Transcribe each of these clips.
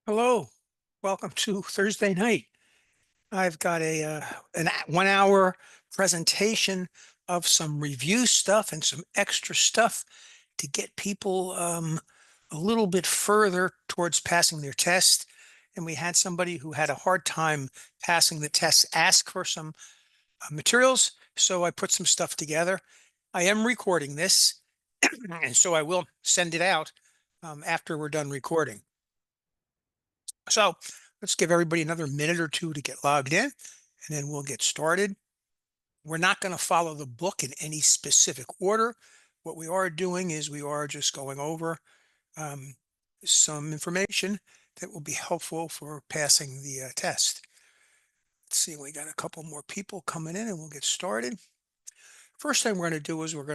Hello, welcome to Thursday night. I've got an 1 hour presentation of some review stuff and some extra stuff to get people a little bit further towards passing their test. And we had somebody who had a hard time passing the test ask for some materials, so I put some stuff together. I am recording this, and so I will send it out after we're done recording. So let's give everybody another minute or two to get logged in, and then we'll get started. We're not going to follow the book in any specific order. What we are doing is we are just going over um, some information that will be helpful for passing the test. Let's see, we got a couple more people coming in and we'll get started. First thing we're going to do is um,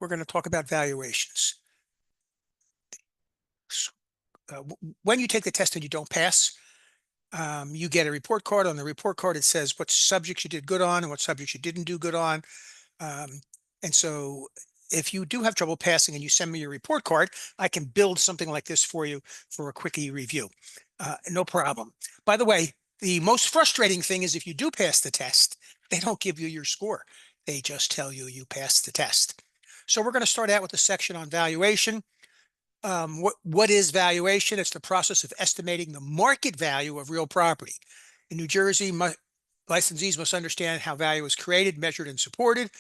we're going to talk about valuations. When you take the test and you don't pass, you get a report card. On the report card, it says what subjects you did good on and what subjects you didn't do good on. Um, and so if you do have trouble passing and you send me your report card, I can build something like this for you for a quickie review. No problem. By the way, the most frustrating thing is if you do pass the test, they don't give you your score. They just tell you you passed the test. So we're going to start out with the section on valuation. What is valuation? It's the process of estimating the market value of real property. In New Jersey, licensees must understand how value is created, measured, and supported.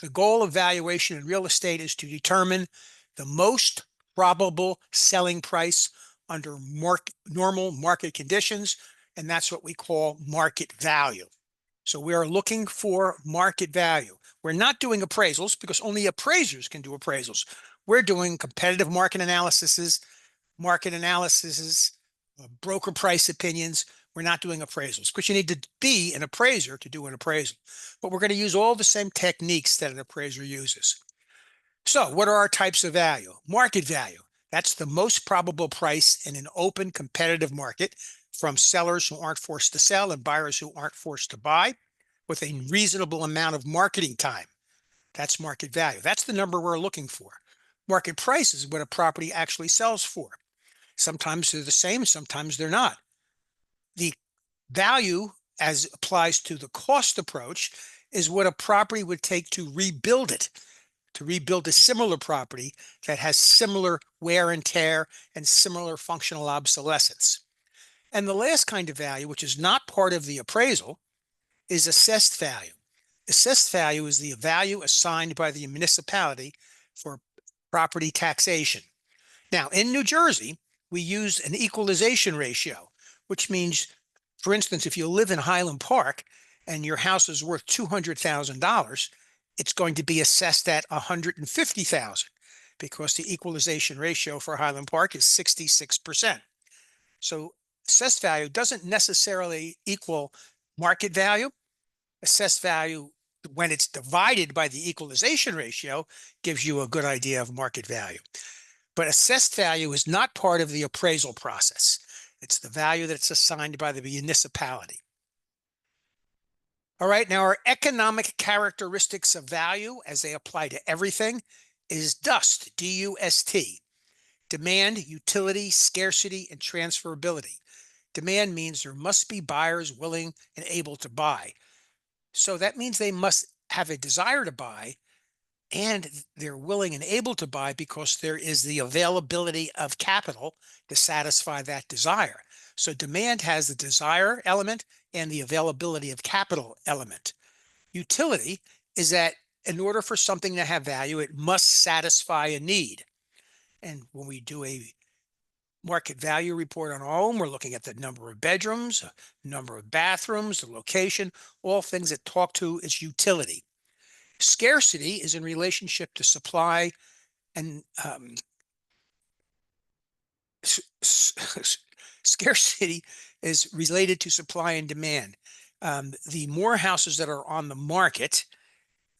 The goal of valuation in real estate is to determine the most probable selling price under normal market conditions, and that's what we call market value. So we are looking for market value. We're not doing appraisals because only appraisers can do appraisals. We're doing competitive market analyses, broker price opinions. We're not doing appraisals because you need to be an appraiser to do an appraisal. But we're going to use all the same techniques that an appraiser uses. So what are our types of value? Market value. That's the most probable price in an open competitive market from sellers who aren't forced to sell and buyers who aren't forced to buy with a reasonable amount of marketing time. That's market value. That's the number we're looking for. Market price is what a property actually sells for. Sometimes they're the same, sometimes they're not. The value, as applies to the cost approach, is what a property would take to rebuild it, to rebuild a similar property that has similar wear and tear and similar functional obsolescence. And the last kind of value, which is not part of the appraisal, is assessed value. Assessed value is the value assigned by the municipality for property taxation. Now, in New Jersey, we use an equalization ratio, which means, for instance, if you live in Highland Park and your house is worth $200,000, it's going to be assessed at $150,000 because the equalization ratio for Highland Park is 66%. So assessed value doesn't necessarily equal market value. Assessed value, when it's divided by the equalization ratio, gives you a good idea of market value. But assessed value is not part of the appraisal process. It's the value that's assigned by the municipality. All right, now our economic characteristics of value as they apply to everything is DUST, D-U-S-T. Demand, utility, scarcity, and transferability. Demand means there must be buyers willing and able to buy. So that means they must have a desire to buy and they're willing and able to buy because there is the availability of capital to satisfy that desire. So demand has the desire element and the availability of capital element. Utility is that in order for something to have value, it must satisfy a need. And when we do a market value report on a home, we're looking at the number of bedrooms, number of bathrooms, the location, all things that talk to its utility. Scarcity is in relationship to supply and scarcity is related to supply and demand. The more houses that are on the market,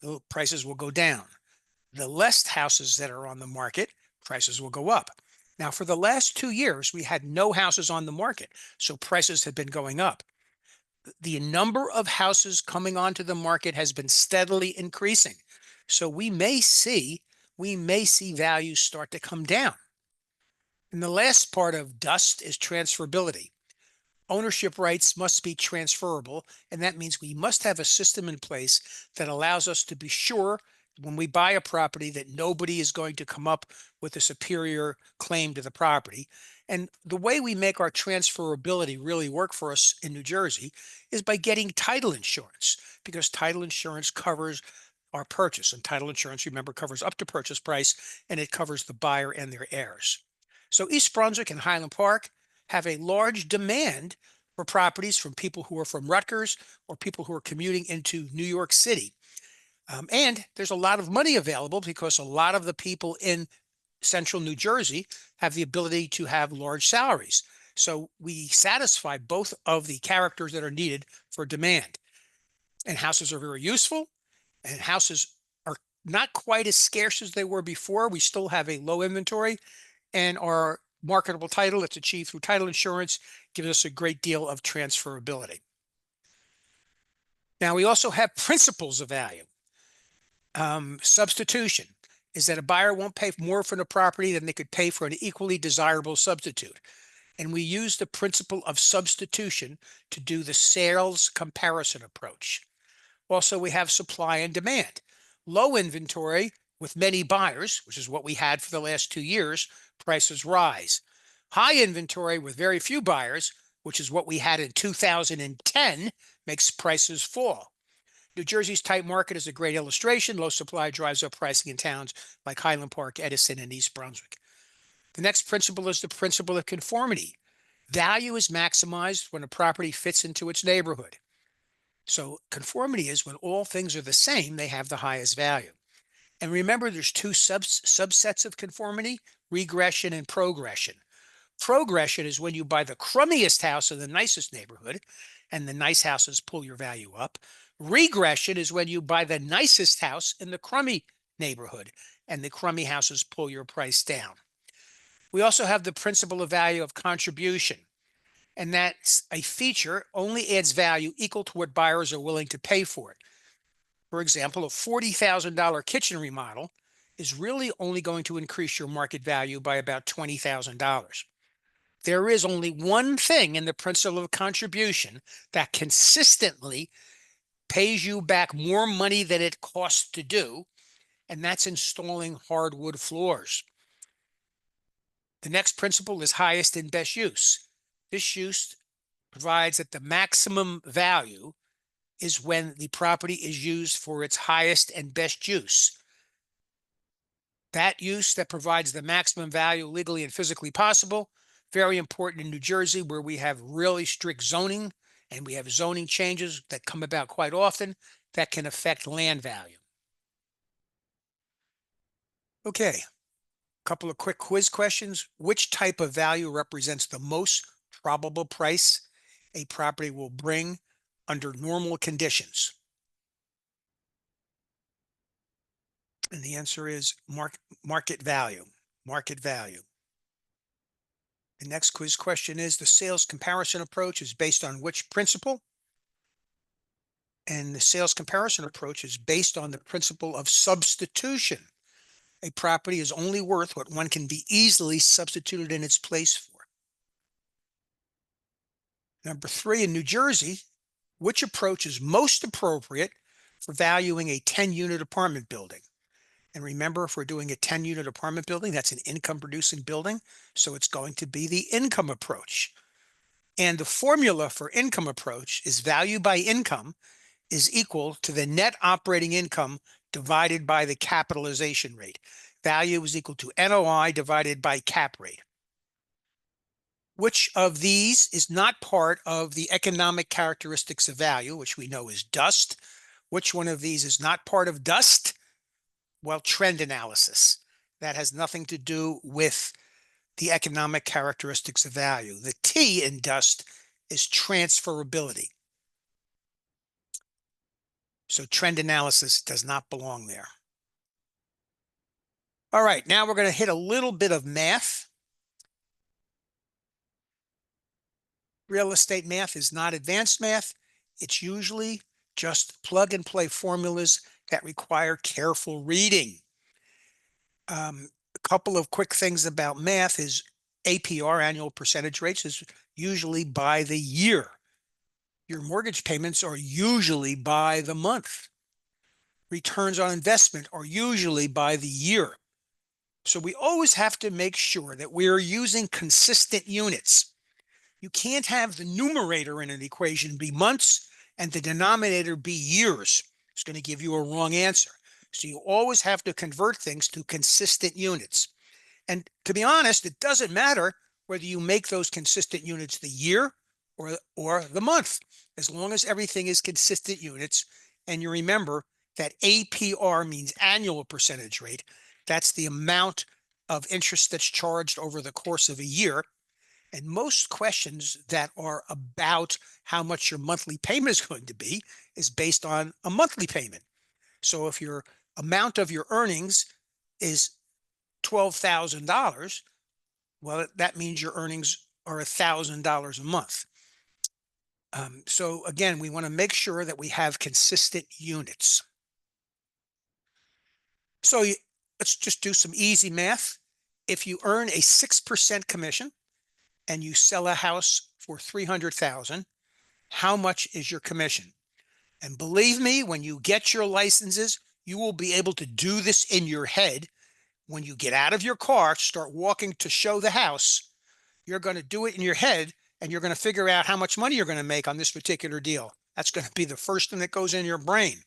the prices will go down. The less houses that are on the market, prices will go up. Now, for the last 2 years, we had no houses on the market, so prices have been going up. The number of houses coming onto the market has been steadily increasing. So we may see we may see values start to come down. And the last part of dust is transferability. Ownership rights must be transferable, and that means we must have a system in place that allows us to be sure when we buy a property that nobody is going to come up with a superior claim to the property. And the way we make our transferability really work for us in New Jersey is by getting title insurance, because title insurance covers our purchase. And title insurance, remember, covers up to purchase price, and it covers the buyer and their heirs. So East Brunswick and Highland Park have a large demand for properties from people who are from Rutgers or people who are commuting into New York City. And there's a lot of money available because a lot of the people in central New Jersey have the ability to have large salaries. So we satisfy both of the characters that are needed for demand. And houses are very useful, and houses are not quite as scarce as they were before. We still have a low inventory, and our marketable title that's achieved through title insurance gives us a great deal of transferability. Now, we also have principles of value. Substitution is that a buyer won't pay more for the property than they could pay for an equally desirable substitute. And we use the principle of substitution to do the sales comparison approach. Also, we have supply and demand. Low inventory with many buyers, which is what we had for the last 2 years, prices rise. High inventory with very few buyers, which is what we had in 2010, makes prices fall. New Jersey's tight market is a great illustration. Low supply drives up pricing in towns like Highland Park, Edison, and East Brunswick. The next principle is the principle of conformity. Value is maximized when a property fits into its neighborhood. So conformity is when all things are the same, they have the highest value. And remember, there's two subsets of conformity: regression and progression. Progression is when you buy the crummiest house in the nicest neighborhood, and the nice houses pull your value up. Regression is when you buy the nicest house in the crummy neighborhood, and the crummy houses pull your price down. We also have the principle of value of contribution, and that's a feature only adds value equal to what buyers are willing to pay for it. For example, a $40,000 kitchen remodel is really only going to increase your market value by about $20,000. There is only one thing in the principle of contribution that consistently pays you back more money than it costs to do, and that's installing hardwood floors. The next principle is highest and best use. This use provides that the maximum value is when the property is used for its highest and best use. That use that provides the maximum value legally and physically possible, very important in New Jersey, where we have really strict zoning, and we have zoning changes that come about quite often that can affect land value. Okay, a couple of quick quiz questions. Which type of value represents the most probable price a property will bring under normal conditions? And the answer is market value. Market value. The next quiz question is: the sales comparison approach is based on which principle? And the sales comparison approach is based on the principle of substitution. A property is only worth what one can be easily substituted in its place for. Number 3, in New Jersey, which approach is most appropriate for valuing a 10-unit apartment building? And remember, if we're doing a 10-unit apartment building, that's an income-producing building, so it's going to be the income approach. And the formula for income approach is value by income is equal to the net operating income divided by the capitalization rate. Value is equal to NOI divided by cap rate. Which of these is not part of the economic characteristics of value, which we know is dust? Which one of these is not part of dust? Well, trend analysis. That has nothing to do with the economic characteristics of value. The T in dust is transferability. So trend analysis does not belong there. All right, now we're going to hit a little bit of math. Real estate math is not advanced math. It's usually just plug and play formulas that require careful reading. A couple of quick things about math is APR, annual percentage rates, is usually by the year. Your mortgage payments are usually by the month. Returns on investment are usually by the year. So we always have to make sure that we're using consistent units. You can't have the numerator in an equation be months and the denominator be years. It's going to give you a wrong answer. So you always have to convert things to consistent units. And to be honest, it doesn't matter whether you make those consistent units the year or the month, as long as everything is consistent units. And you remember that APR means annual percentage rate. That's the amount of interest that's charged over the course of a year. And most questions that are about how much your monthly payment is going to be is based on a monthly payment. So if your amount of your earnings is $12,000, well, that means your earnings are $1,000 a month. So again, we want to make sure that we have consistent units. So let's just do some easy math. If you earn a 6% commission and you sell a house for $300,000, how much is your commission? And believe me, when you get your licenses, you will be able to do this in your head. When you get out of your car, start walking to show the house, you're going to do it in your head and you're going to figure out how much money you're going to make on this particular deal. That's going to be the first thing that goes in your brain.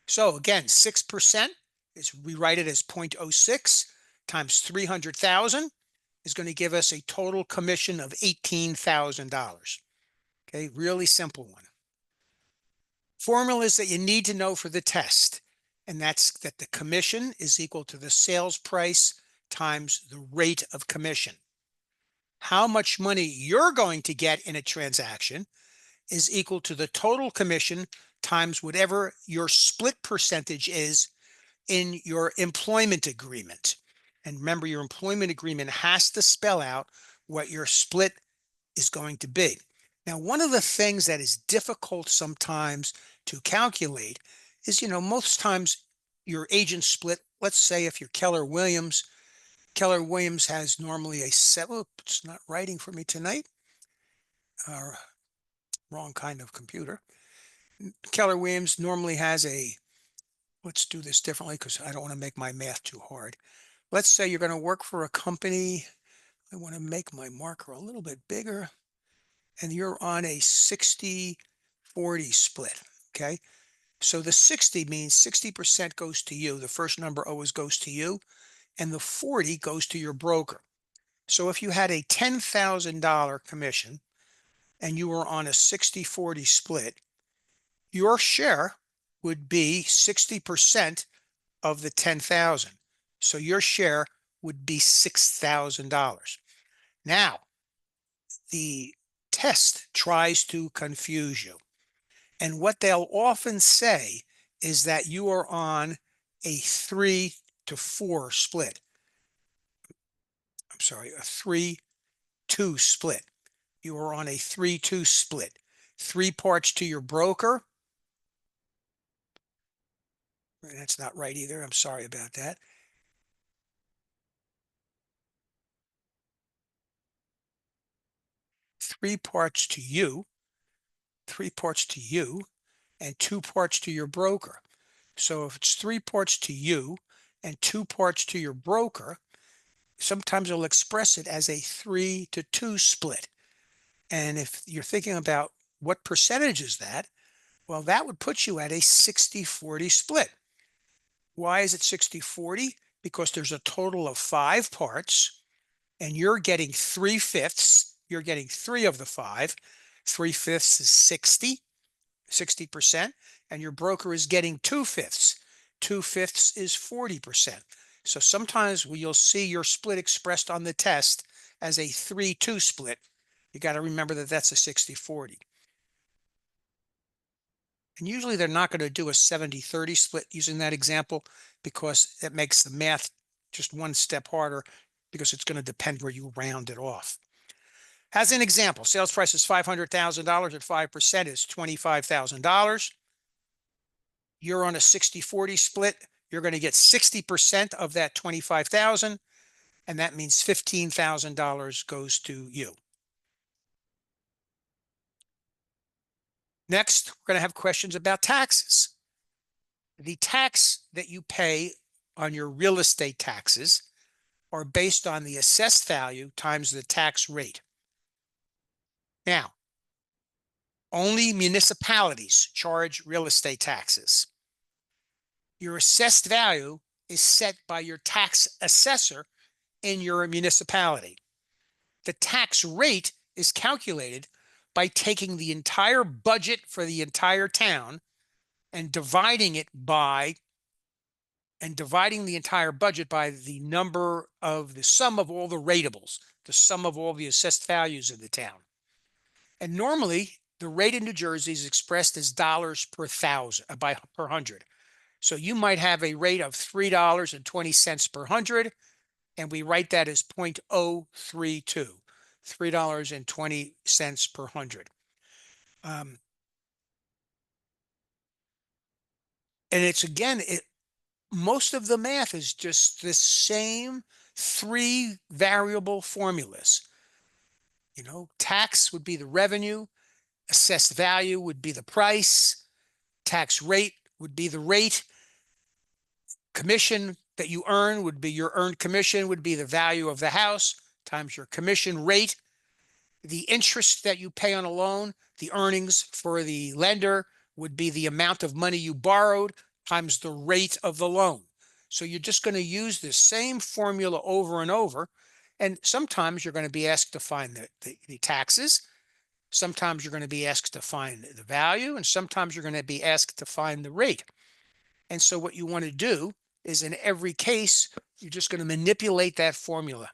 So again, 6% is, we write it as 0.06 times 300,000 is going to give us a total commission of $18,000. Okay, really simple one. Formulas that you need to know for the test, and that's that the commission is equal to the sales price times the rate of commission. How much money you're going to get in a transaction is equal to the total commission times whatever your split percentage is in your employment agreement. And remember, your employment agreement has to spell out what your split is going to be. Now, one of the things that is difficult sometimes to calculate is, most times your agent split, let's say if you're Keller Williams has normally a seven. It's not writing for me tonight. Wrong kind of computer. Keller Williams normally has a, let's do this differently because I don't want to make my math too hard. Let's say you're going to work for a company. I want to make my marker a little bit bigger. And you're on a 60-40 split, okay? So the 60 means 60% goes to you. The first number always goes to you. And the 40 goes to your broker. So if you had a $10,000 commission and you were on a 60-40 split, your share would be 60% of the 10,000. So your share would be $6,000. Now, the test tries to confuse you. And what they'll often say is that you are on a 3-4 split. I'm sorry, a 3-2 split. You are on a 3-2 split. 3 parts to your broker. That's not right either. I'm sorry about that. Three parts to you, and 2 parts to your broker. So if it's 3 parts to you and 2 parts to your broker, sometimes they'll express it as a 3-2 split. And if you're thinking about what percentage is that, well, that would put you at a 60-40 split. Why is it 60-40? Because there's a total of 5 parts and you're getting 3/5. You're getting 3 of the 5. 3/5 is 60%, and your broker is getting 2/5. 2/5 is 40%. So sometimes you'll see your split expressed on the test as a 3-2 split. You got to remember that that's a 60-40. And usually they're not going to do a 70-30 split using that example because it makes the math just one step harder because it's going to depend where you round it off. As an example, sales price is $500,000 at 5% is $25,000. You're on a 60-40 split. you're going to get 60% of that 25,000, and that means $15,000 goes to you. Next, we're going to have questions about taxes. The tax that you pay on your real estate taxes are based on the assessed value times the tax rate. Now, only municipalities charge real estate taxes. Your assessed value is set by your tax assessor in your municipality. The tax rate is calculated by taking the entire budget for the entire town and dividing the entire budget by the number of the sum of all the rateables, the sum of all the assessed values in the town. And normally the rate in New Jersey is expressed as dollars per thousand, per hundred. So you might have a rate of $3.20 per hundred, and we write that as 0.032, $3.20 per hundred. And it's again, most of the math is just the same three variable formulas. You know, tax would be the revenue, assessed value would be the price, tax rate would be the rate, commission that you earn would be your earned commission, would be the value of the house times your commission rate, the interest that you pay on a loan, the earnings for the lender would be the amount of money you borrowed times the rate of the loan. So you're just going to use the same formula over and over. And sometimes you're going to be asked to find the taxes. Sometimes you're going to be asked to find the value, and sometimes you're going to be asked to find the rate. And so what you want to do is, in every case, you're just going to manipulate that formula.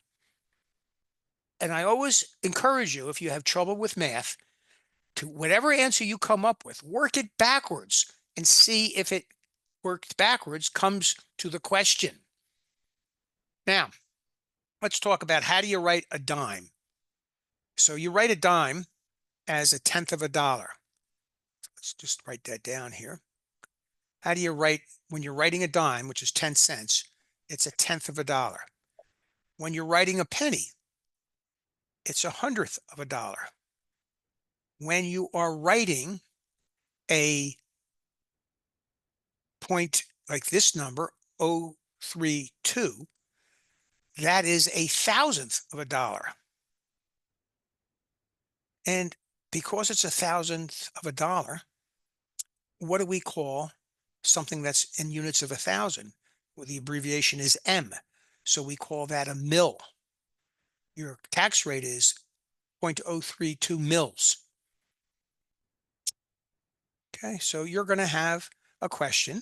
And I always encourage you, if you have trouble with math, to whatever answer you come up with, work it backwards and see if it worked backwards comes to the question. Now, let's talk about how do you write a dime. So you write a dime as a tenth of a dollar. Let's just write that down here. How do you write, when you're writing a dime, which is 10 cents, it's a tenth of a dollar. When you're writing a penny, it's a hundredth of a dollar. When you are writing a point like this number, 0.032, that is a thousandth of a dollar. And because it's a thousandth of a dollar, what do we call something that's in units of 1,000? Well, the abbreviation is M. So we call that a mill. Your tax rate is 0.032 mils. Okay, so you're going to have a question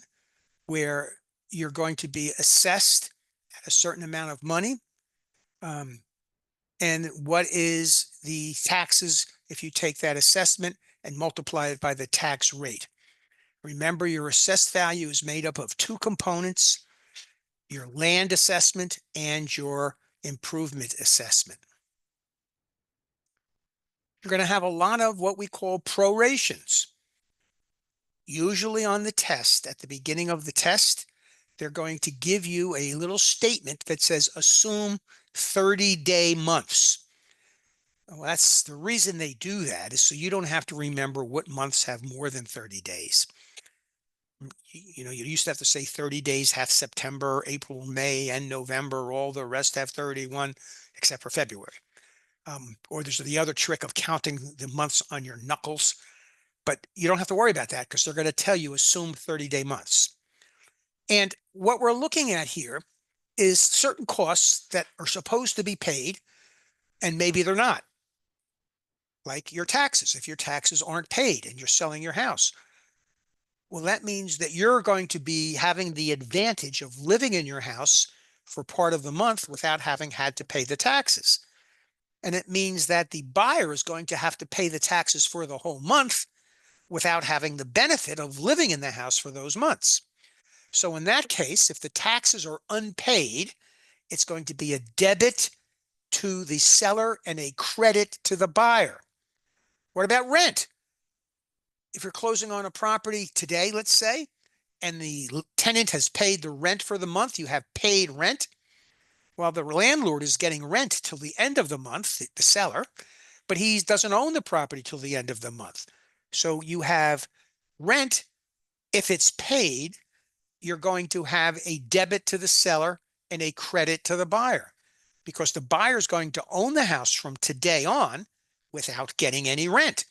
where you're going to be assessed at a certain amount of money. And what is the taxes if you take that assessment and multiply it by the tax rate? Remember, your assessed value is made up of two components: your land assessment and your improvement assessment. You're going to have a lot of what we call prorations. Usually on the test, at the beginning of the test, they're going to give you a little statement that says, assume 30-day months. Well, that's the reason they do that, is so you don't have to remember what months have more than 30 days. You know, you used to have to say 30 days have September, April, May, and November. All the rest have 31, except for February. Or there's the other trick of counting the months on your knuckles. But you don't have to worry about that because they're going to tell you assume 30-day months. And what we're looking at here is certain costs that are supposed to be paid, and maybe they're not. Like your taxes. If your taxes aren't paid and you're selling your house, well, that means that you're going to be having the advantage of living in your house for part of the month without having had to pay the taxes. And it means that the buyer is going to have to pay the taxes for the whole month without having the benefit of living in the house for those months. So in that case, if the taxes are unpaid, it's going to be a debit to the seller and a credit to the buyer. What about rent? If you're closing on a property today, let's say, and the tenant has paid the rent for the month, you have paid rent, while the landlord is getting rent till the end of the month, the seller, but he doesn't own the property till the end of the month. So you have rent. If it's paid, you're going to have a debit to the seller and a credit to the buyer, because the buyer is going to own the house from today on without getting any rent.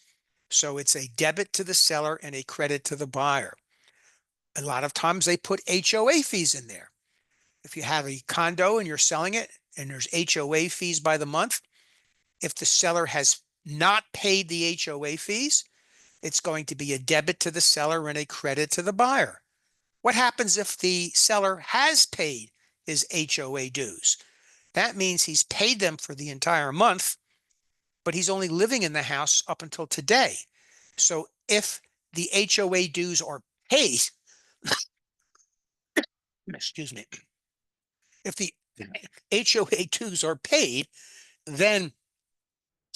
So it's a debit to the seller and a credit to the buyer. A lot of times they put HOA fees in there. If you have a condo and you're selling it and there's HOA fees by the month, if the seller has not paid the HOA fees, it's going to be a debit to the seller and a credit to the buyer. What happens if the seller has paid his HOA dues? That means he's paid them for the entire month, but he's only living in the house up until today. So if the HOA dues are paid, excuse me, if the HOA dues are paid, then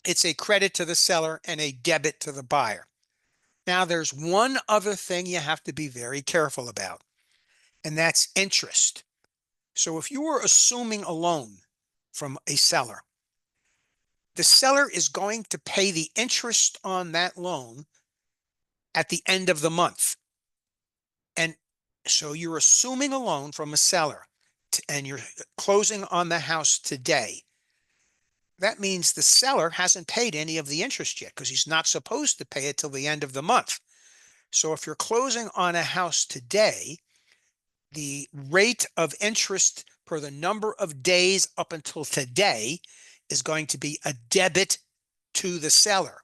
it's a credit to the seller and a debit to the buyer. Now, there's one other thing you have to be very careful about, and that's interest. So if you were assuming a loan from a seller, the seller is going to pay the interest on that loan at the end of the month. And so you're assuming a loan from a seller and you're closing on the house today. That means the seller hasn't paid any of the interest yet because he's not supposed to pay it till the end of the month. So if you're closing on a house today, the rate of interest per the number of days up until today is going to be a debit to the seller.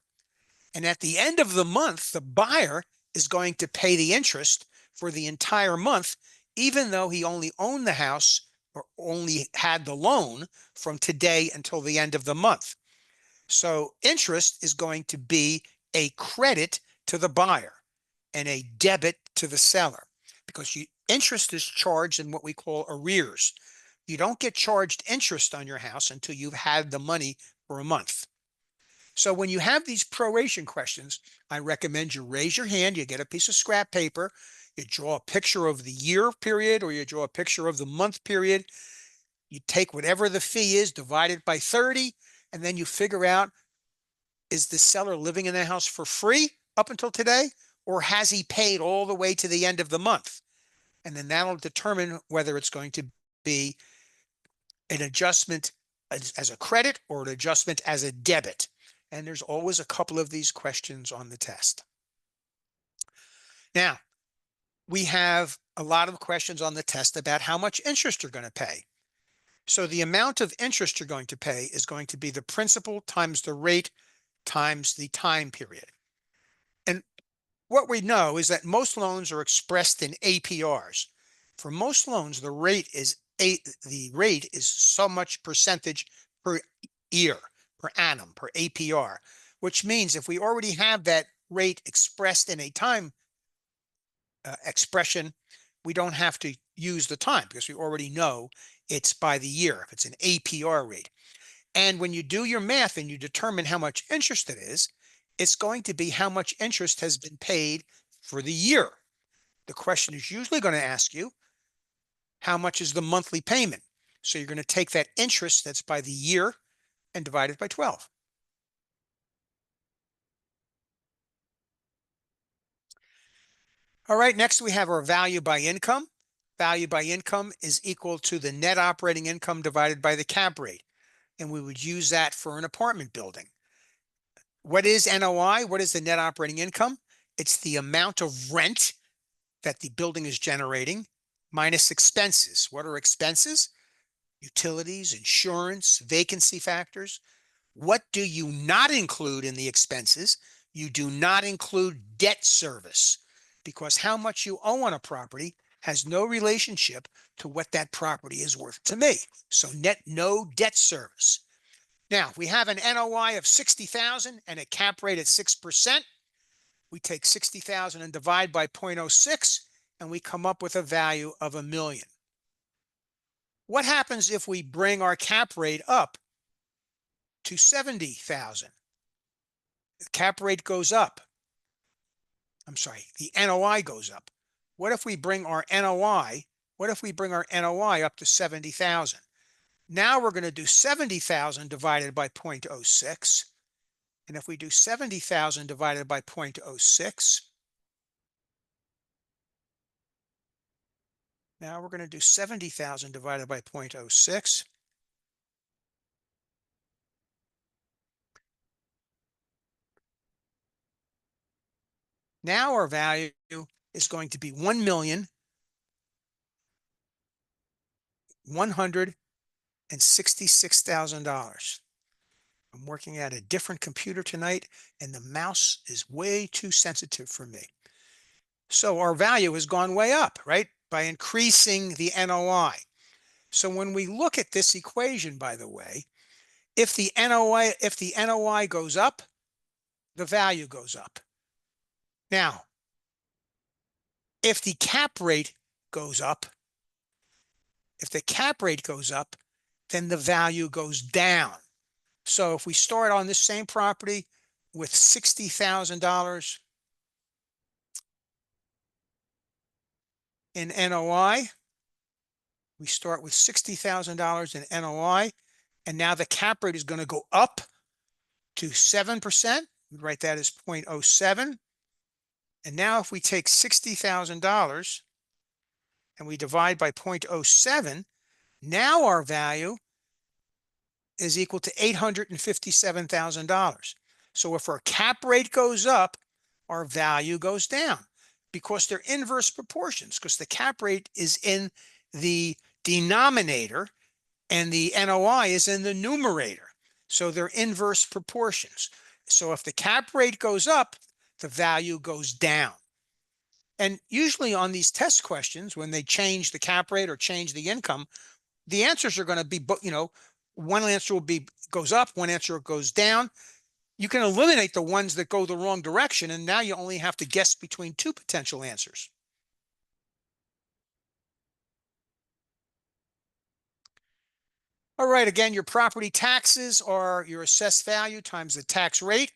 And at the end of the month, the buyer is going to pay the interest for the entire month, even though he only owned the house or only had the loan from today until the end of the month. So interest is going to be a credit to the buyer and a debit to the seller, because interest is charged in what we call arrears. You don't get charged interest on your house until you've had the money for a month. So when you have these proration questions, I recommend you raise your hand, you get a piece of scrap paper, you draw a picture of the year period, or you draw a picture of the month period. You take whatever the fee is, divide it by 30, and then you figure out, is the seller living in the house for free up until today, or has he paid all the way to the end of the month? And then that'll determine whether it's going to be an adjustment as a credit or an adjustment as a debit. And there's always a couple of these questions on the test. Now, we have a lot of questions on the test about how much interest you're going to pay. So the amount of interest you're going to pay is going to be the principal times the rate times the time period. And what we know is that most loans are expressed in APRs. For most loans, the rate is so much percentage per year, per annum, per APR, which means if we already have that rate expressed in a time expression, we don't have to use the time because we already know it's by the year if it's an APR rate. And when you do your math and you determine how much interest it is, it's going to be how much interest has been paid for the year. The question is usually going to ask you, how much is the monthly payment? So you're going to take that interest that's by the year and divide it by 12. All right, next we have our value by income. Value by income is equal to the net operating income divided by the cap rate. And we would use that for an apartment building. What is NOI? What is the net operating income? It's the amount of rent that the building is generating minus expenses. What are expenses? Utilities, insurance, vacancy factors. What do you not include in the expenses? You do not include debt service, because how much you owe on a property has no relationship to what that property is worth to me. So no debt service. Now, we have an NOI of 60,000 and a cap rate at 6%. We take 60,000 and divide by 0.06, and we come up with a value of $1 million. What happens if we bring our cap rate up to 70,000? The cap rate goes up. I'm sorry, the NOI goes up. What if we bring our NOI? What if we bring our NOI up to 70,000? Now we're going to do 70,000 divided by 0.06. And if we do 70,000 divided by 0.06, now we're going to do 70,000 divided by 0.06. Now our value is going to be $1,166,000. I'm working at a different computer tonight, and the mouse is way too sensitive for me. So our value has gone way up, right? By increasing the NOI. So when we look at this equation, by the way, if the NOI goes up, the value goes up. Now, if the cap rate goes up, then the value goes down. So if we start on this same property with $60,000 in NOI, we start with $60,000 in NOI, and now the cap rate is going to go up to 7%. We write that as 0.07. And now if we take $60,000 and we divide by 0.07, now our value is equal to $857,000. So if our cap rate goes up, our value goes down because they're inverse proportions, because the cap rate is in the denominator and the NOI is in the numerator. So they're inverse proportions. So if the cap rate goes up, the value goes down. And usually on these test questions, when they change the cap rate or change the income, the answers are going to be, one answer will be goes up, one answer goes down. You can eliminate the ones that go the wrong direction, and now you only have to guess between two potential answers. All right, again, your property taxes are your assessed value times the tax rate.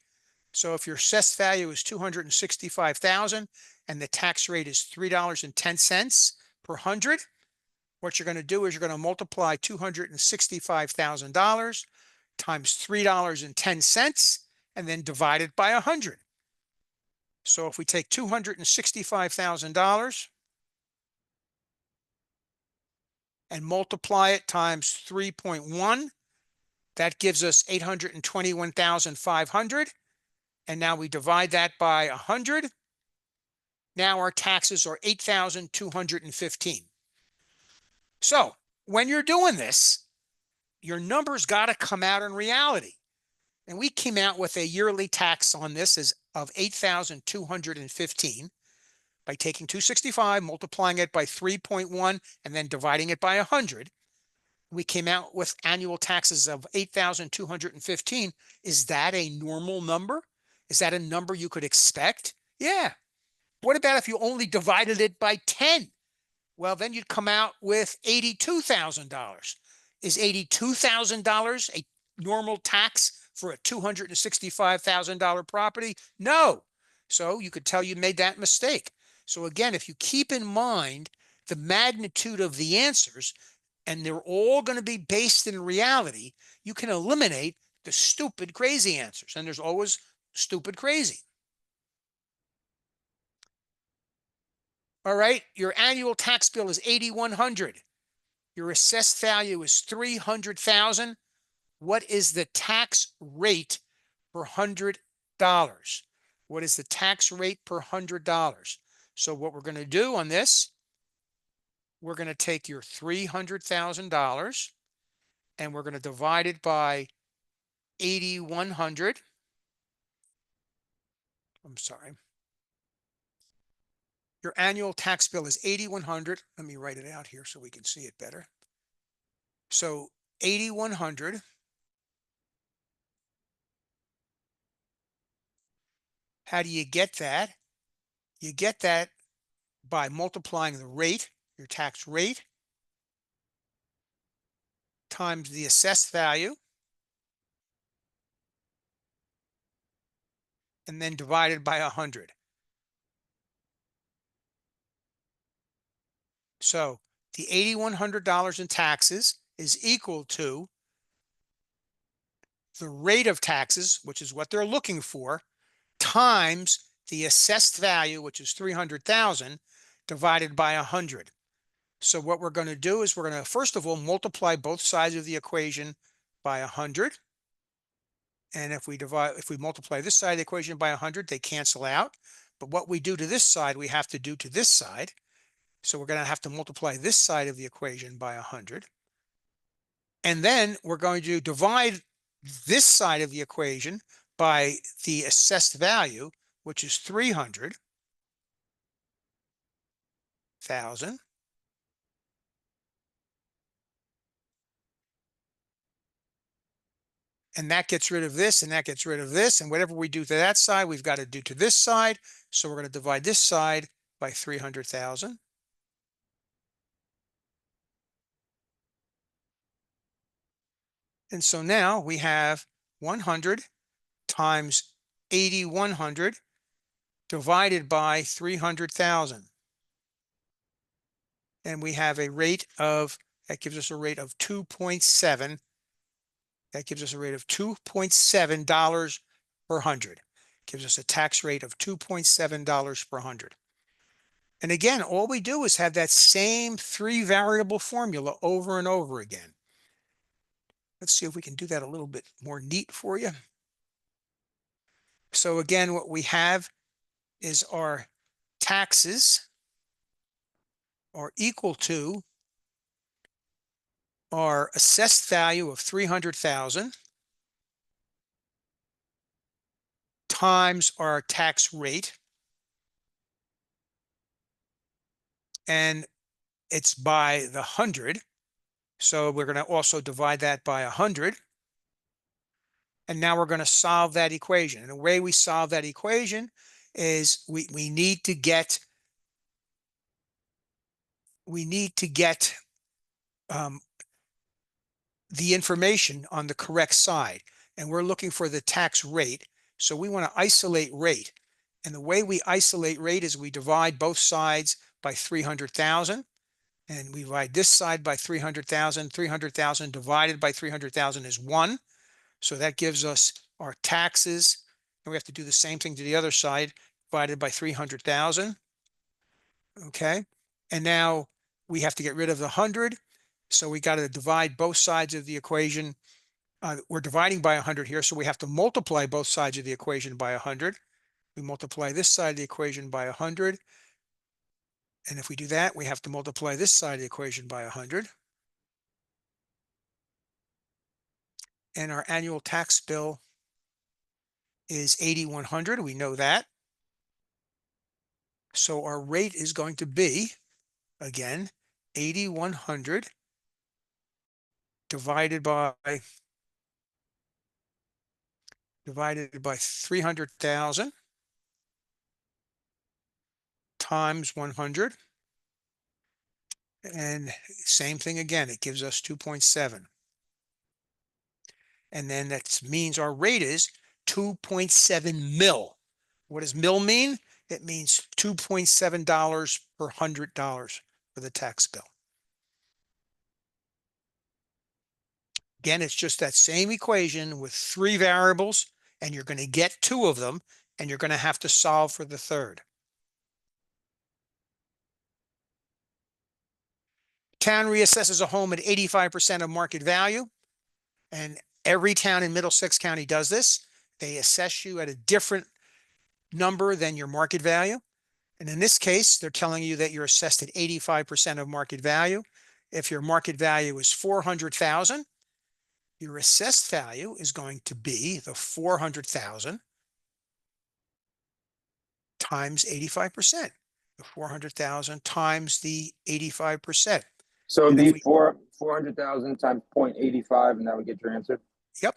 So if your assessed value is $265,000 and the tax rate is $3.10 per hundred, what you're going to do is you're going to multiply $265,000 times $3.10 and then divide it by 100. So if we take $265,000 and multiply it times 3.1, that gives us 821,500. And now we divide that by 100. Now our taxes are 8,215. So when you're doing this, your numbers got to come out in reality. And we came out with a yearly tax on this as of 8,215 by taking 265, multiplying it by 3.1, and then dividing it by 100. We came out with annual taxes of 8,215. Is that a normal number? Is that a number you could expect? Yeah. What about if you only divided it by 10? Well, then you'd come out with $82,000. Is $82,000 a normal tax for a $265,000 property? No. So you could tell you made that mistake. So again, if you keep in mind the magnitude of the answers, and they're all going to be based in reality, you can eliminate the stupid, crazy answers. And there's always stupid, crazy. All right, your annual tax bill is $8,100. Your assessed value is $300,000. What is the tax rate per $100? What is the tax rate per $100? So what we're going to do on this, we're going to take your $300,000 and we're going to divide it by 8,100. I'm sorry. Your annual tax bill is 8,100. Let me write it out here so we can see it better. So 8,100. How do you get that? You get that by multiplying the rate, your tax rate, times the assessed value, and then divided by 100. So the $8,100 in taxes is equal to the rate of taxes, which is what they're looking for, times the assessed value, which is 300,000, divided by 100. So what we're going to do is we're going to, first of all, multiply both sides of the equation by 100. And if we multiply this side of the equation by 100, they cancel out. But what we do to this side, we have to do to this side. So we're going to have to multiply this side of the equation by 100. And then we're going to divide this side of the equation by the assessed value, which is 300,000. And that gets rid of this, and that gets rid of this. And whatever we do to that side, we've got to do to this side. So we're going to divide this side by 300,000. And so now we have 100 times 8,100 divided by 300,000. And we have a rate of, that gives us a rate of 2.7. That gives us a rate of $2.7 per 100. Gives us a tax rate of $2.7 per 100. And again, all we do is have that same 3-variable formula over and over again. Let's see if we can do that a little bit more neat for you. So again, what we have is our taxes are equal to our assessed value of 300,000 times our tax rate. And it's by the 100. So we're going to also divide that by 100. And now we're going to solve that equation. And the way we solve that equation is we need to get the information on the correct side. And we're looking for the tax rate. So we want to isolate rate. And the way we isolate rate is we divide both sides by 300,000. And we divide this side by 300,000. 300,000 divided by 300,000 is 1. So that gives us our taxes. And we have to do the same thing to the other side, divided by 300,000. Okay. And now we have to get rid of the 100. So we got to divide both sides of the equation. We're dividing by 100 here, so we have to multiply both sides of the equation by 100. We multiply this side of the equation by 100. And if we do that, we have to multiply this side of the equation by 100. And our annual tax bill is 8,100. We know that. So our rate is going to be, again, 8,100 divided by 300,000 times 100. And same thing again, it gives us 2.7. And then that means our rate is 2.7 mil. What does mil mean? It means $2.7 per $100 for the tax bill. Again, it's just that same equation with 3 variables, and you're going to get 2 of them, and you're going to have to solve for the third. Town reassesses a home at 85% of market value, and every town in Middlesex County does this. They assess you at a different number than your market value. And in this case, they're telling you that you're assessed at 85% of market value. If your market value is 400,000, your assessed value is going to be the 400,000 times 85%. The 400,000 times the 85%. So it'd be 400,000 times 0.85, and that would get your answer? Yep.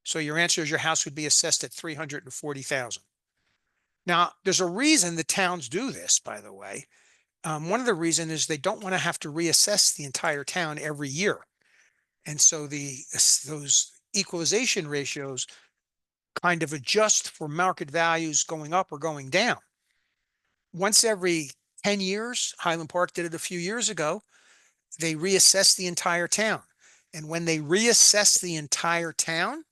So your answer is your house would be assessed at 340,000. Now, there's a reason the towns do this, by the way. One of the reasons is they don't want to have to reassess the entire town every year. And so those equalization ratios kind of adjust for market values going up or going down. Once every 10 years, Highland Park did it a few years ago, they reassessed the entire town. And when they reassess the entire town,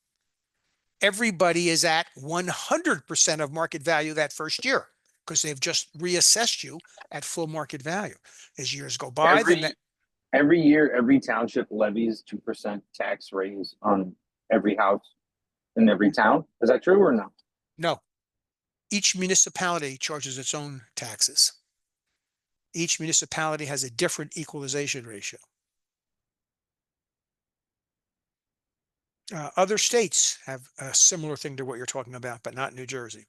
everybody is at 100% of market value that first year because they've just reassessed you at full market value. As years go by, then that, Every year, every township levies 2% tax raise on every house in every town. Is that true or no? no, each municipality charges its own taxes. Each municipality has a different equalization ratio. Other states have a similar thing to what you're talking about, but not New Jersey.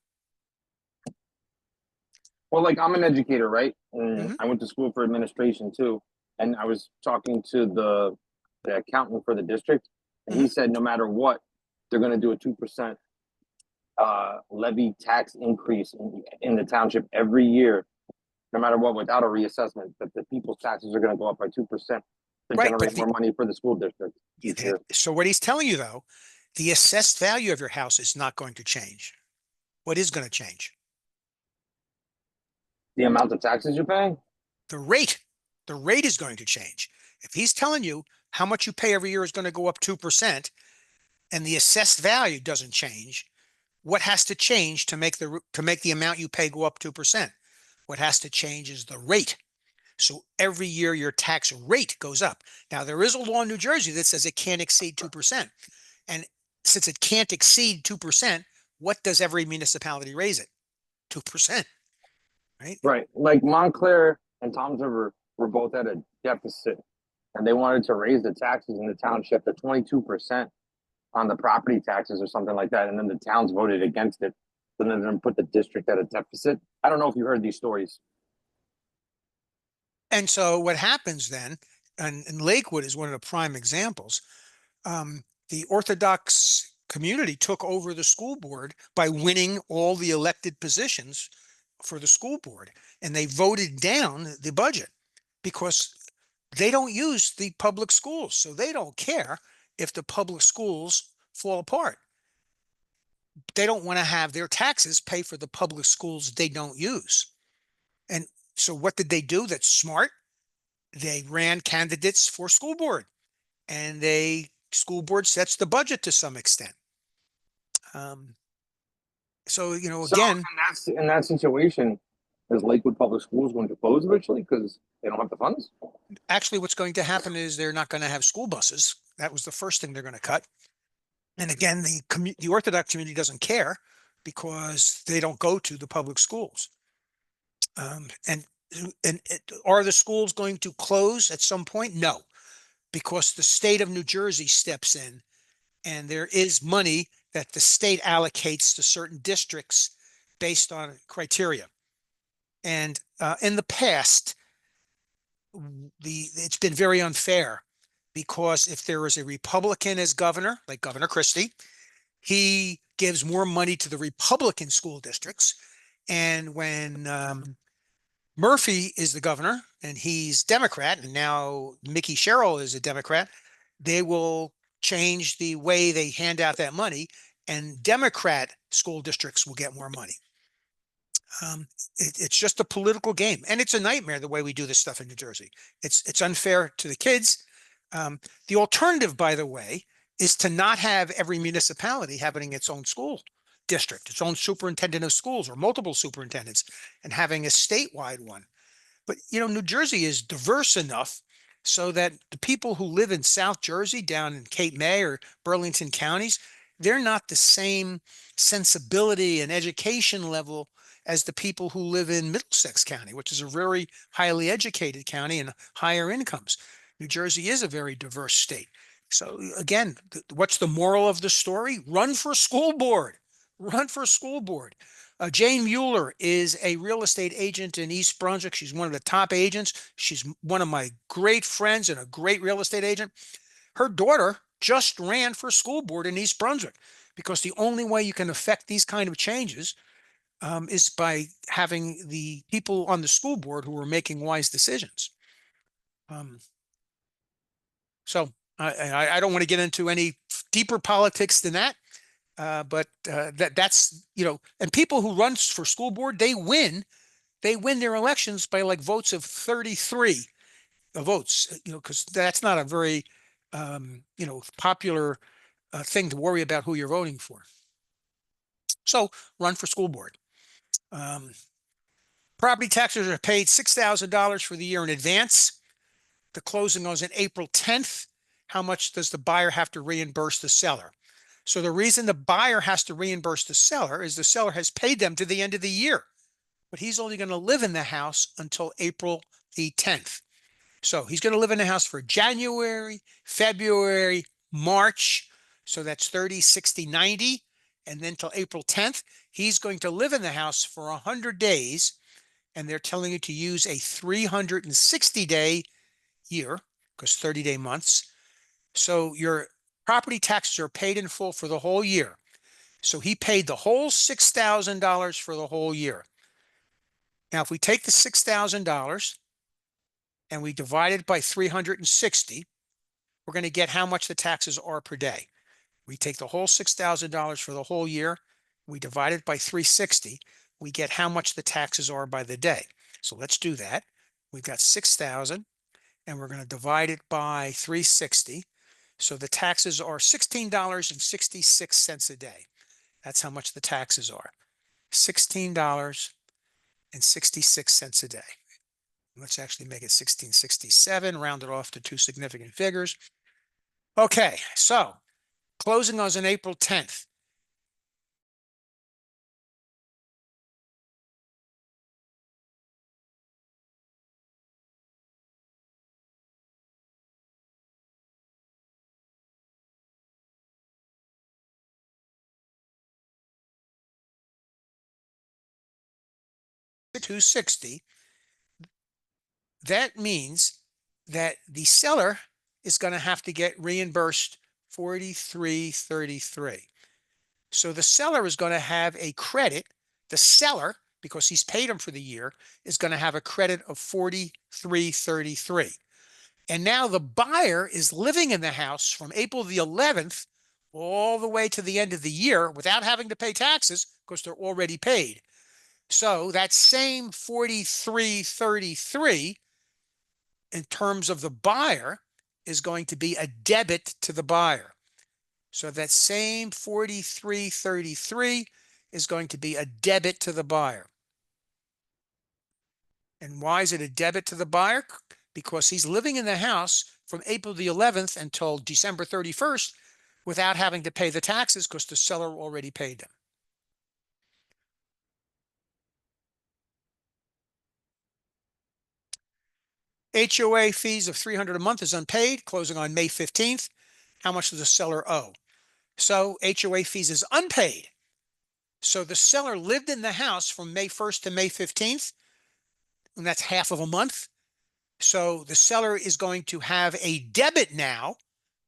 Well, like I'm an educator, right? And Mhm. I went to school for administration too. And I was talking to the accountant for the district, and he Mhm. said no matter what, they're going to do a 2% levy tax increase in the township every year, no matter what, without a reassessment. That the people's taxes are going to go up by 2% to Right, but generate more money for the school district each year. so what he's telling you though, the assessed value of your house is not going to change. What is going to change? The amount of taxes you're paying. The rate. The rate is going to change. If he's telling you how much you pay every year is going to go up 2% and the assessed value doesn't change, what has to change to make the amount you pay go up 2%? What has to change is the rate. So every year your tax rate goes up. Now there is a law in New Jersey that says it can't exceed 2%. And since it can't exceed 2%, what does every municipality raise it? 2%, right? Right. Like Montclair and Tom's River were both at a deficit, and they wanted to raise the taxes in the township to 22% on the property taxes or something like that. And then the towns voted against it. So then put the district at a deficit. I don't know if you heard these stories. And so what happens then, and Lakewood is one of the prime examples, the Orthodox community took over the school board by winning all the elected positions for the school board. And they voted down the budget because they don't use the public schools. So they don't care if the public schools fall apart. They don't want to have their taxes pay for the public schools they don't use. And so what did they do that's smart? They ran candidates for school board and school board sets the budget to some extent. Um, so, So again, in that situation, is Lakewood Public Schools going to close eventually because they don't have the funds? actually what's going to happen is they're not going to have school buses. That was the first thing they're going to cut. And again, the Orthodox community doesn't care because they don't go to the public schools. And are the schools going to close at some point? No, because the state of New Jersey steps in and there is money that the state allocates to certain districts based on criteria. And in the past, it's been very unfair because if there is a Republican as governor, like Governor Christie, he gives more money to the Republican school districts. And when Murphy is the governor and he's Democrat, and now Mickey Sherrill is a Democrat, they will change the way they hand out that money, and Democrat school districts will get more money. Um, it's just a political game, and it's a nightmare the way we do this stuff in New Jersey. It's unfair to the kids. Um, the alternative, by the way, is to not have every municipality having its own school district, its own superintendent of schools, or multiple superintendents, and having a statewide one. But New Jersey is diverse enough so that the people who live in South Jersey, down in Cape May or Burlington counties, they're not the same sensibility and education level as the people who live in Middlesex County, which is a very highly educated county and higher incomes. New Jersey is a very diverse state. So again, what's the moral of the story? Run for school board. Run for school board. Jane Mueller is a real estate agent in East Brunswick. She's one of the top agents. She's one of my great friends and a great real estate agent. Her daughter just ran for school board in East Brunswick because the only way you can affect these kind of changes is by having the people on the school board who are making wise decisions. Um, so I don't want to get into any deeper politics than that. But that's and people who run for school board, they win they win their elections by like votes of 33 votes, because that's not a very, popular thing to worry about who you're voting for. So run for school board. Um, Property taxes are paid $6,000 for the year in advance. The closing goes in April 10th. How much does the buyer have to reimburse the seller? So the reason the buyer has to reimburse the seller is the seller has paid them to the end of the year, but he's only going to live in the house until April the 10th. So he's going to live in the house for January, February, March. So that's 30, 60, 90. And then till April 10th, he's going to live in the house for 100 days. And they're telling you to use a 360-day year, because 30-day months. So your property taxes are paid in full for the whole year. So he paid the whole $6,000 for the whole year. Now, if we take the $6,000 and we divide it by 360, we're going to get how much the taxes are per day. We take the whole $6,000 for the whole year, we divide it by 360, we get how much the taxes are by the day. So let's do that. We've got 6,000 and we're going to divide it by 360. So the taxes are $16.66 a day. That's how much the taxes are. $16.66 a day. Let's actually make it 1667, round it off to two significant figures. Okay, so closing on April 10th. $260. That means that the seller is going to have to get reimbursed $43.33. So the seller is going to have a credit. The seller, because he's paid him for the year, is going to have a credit of $43.33. And now the buyer is living in the house from April the 11th all the way to the end of the year without having to pay taxes because they're already paid. So that same $43.33 in terms of the buyer is going to be a debit to the buyer. So that same $43.33 is going to be a debit to the buyer. And why is it a debit to the buyer? Because he's living in the house from April the 11th until December 31st without having to pay the taxes because the seller already paid them. HOA fees of $300 a month is unpaid, closing on May 15th. How much does the seller owe? So HOA fees is unpaid. So the seller lived in the house from May 1st to May 15th, and that's half of a month. So the seller is going to have a debit now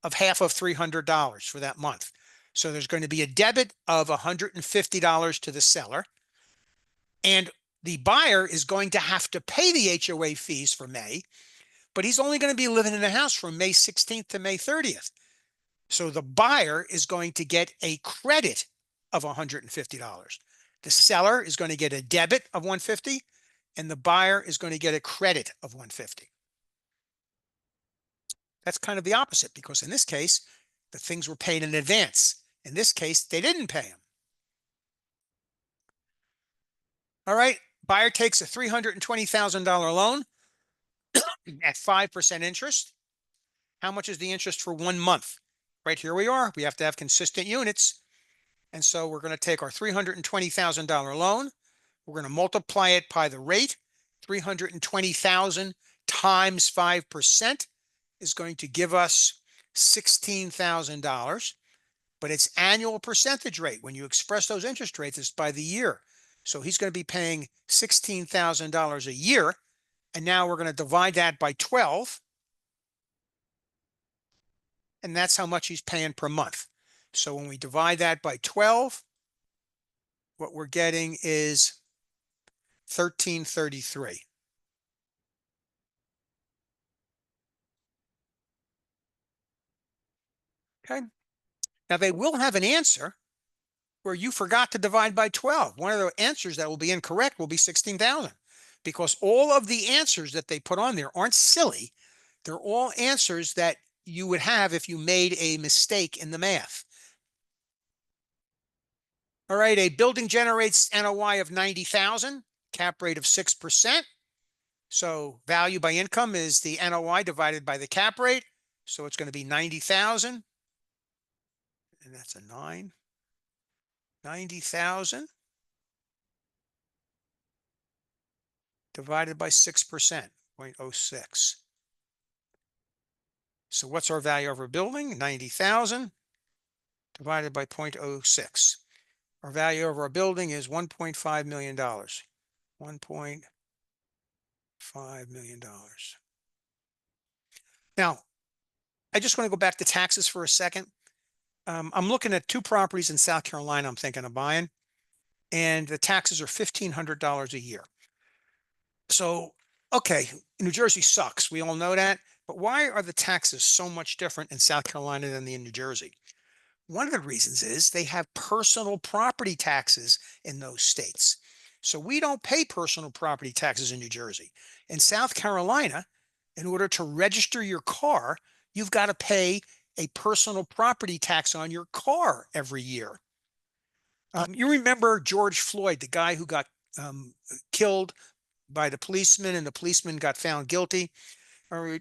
of half of $300 for that month. So there's going to be a debit of $150 to the seller, and the buyer is going to have to pay the HOA fees for May, but he's only going to be living in the house from May 16th to May 30th. So the buyer is going to get a credit of $150. The seller is going to get a debit of $150, and the buyer is going to get a credit of $150. That's kind of the opposite, because in this case, the things were paid in advance. In this case, they didn't pay them. All right, buyer takes a $320,000 loan at 5% interest. How much is the interest for 1 month? Right here we are. We have to have consistent units. And so we're going to take our $320,000 loan. We're going to multiply it by the rate. 320,000 times 5% is going to give us $16,000, but it's annual percentage rate. When you express those interest rates, it's by the year. So he's going to be paying $16,000 a year. And now we're going to divide that by 12. And that's how much he's paying per month. So when we divide that by 12, what we're getting is $13.33. Okay. Now they will have an answer where you forgot to divide by 12. One of the answers that will be incorrect will be 16,000. because all of the answers that they put on there aren't silly. They're all answers that you would have if you made a mistake in the math. All right, a building generates NOI of 90,000, cap rate of 6%. So value by income is the NOI divided by the cap rate. So it's going to be 90,000. And that's a 9. 90,000 divided by 6%, 0.06. So what's our value of our building? 90,000 divided by 0.06. Our value of our building is $1.5 million. $1.5 million. Now, I just want to go back to taxes for a second. I'm looking at 2 properties in South Carolina I'm thinking of buying, and the taxes are $1,500 a year. So, okay, New Jersey sucks. We all know that. But why are the taxes so much different in South Carolina than in New Jersey? One of the reasons is they have personal property taxes in those states. So we don't pay personal property taxes in New Jersey. In South Carolina, in order to register your car, you've got to pay a personal property tax on your car every year. You remember George Floyd, the guy who got killed by the policeman, and the policeman got found guilty, or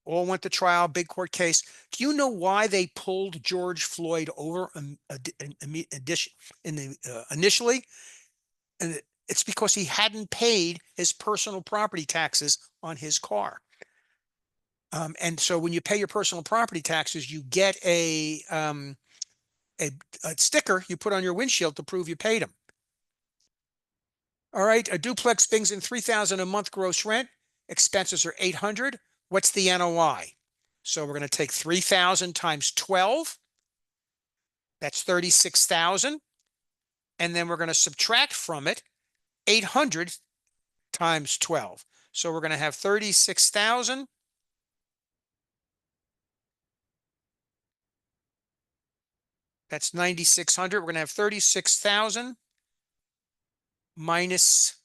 all went to trial, big court case. Do you know why they pulled George Floyd over initially? And it's because he hadn't paid his personal property taxes on his car. And so when you pay your personal property taxes, you get a sticker you put on your windshield to prove you paid them. All right, a duplex brings in $3,000 a month gross rent. Expenses are $800. What's the NOI? So we're going to take 3,000 times 12. That's 36,000. And then we're going to subtract from it 800 times 12. So we're going to have 36,000. That's 9,600. We're going to have 36,000 minus